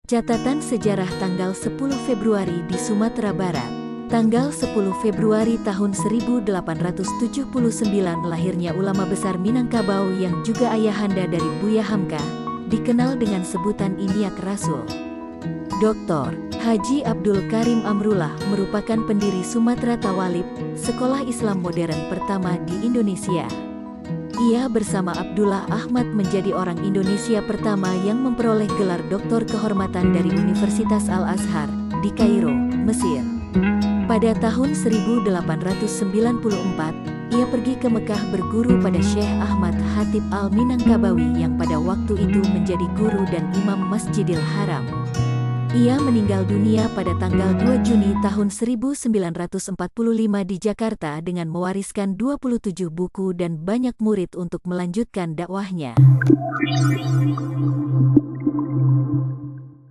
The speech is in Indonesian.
Catatan sejarah tanggal 10 Februari di Sumatera Barat. Tanggal 10 Februari tahun 1879 lahirnya ulama besar Minangkabau yang juga ayahanda dari Buya Hamka, dikenal dengan sebutan Iniak Rasul. Dr. Haji Abdul Karim Amrullah merupakan pendiri Sumatera Tawalib, sekolah Islam modern pertama di Indonesia. Ia bersama Abdullah Ahmad menjadi orang Indonesia pertama yang memperoleh gelar doktor kehormatan dari Universitas Al-Azhar di Kairo, Mesir. Pada tahun 1894, ia pergi ke Mekah berguru pada Syekh Ahmad Khatib Al-Minangkabawi yang pada waktu itu menjadi guru dan imam Masjidil Haram. Ia meninggal dunia pada tanggal 2 Juni tahun 1945 di Jakarta dengan mewariskan 27 buku dan banyak murid untuk melanjutkan dakwahnya.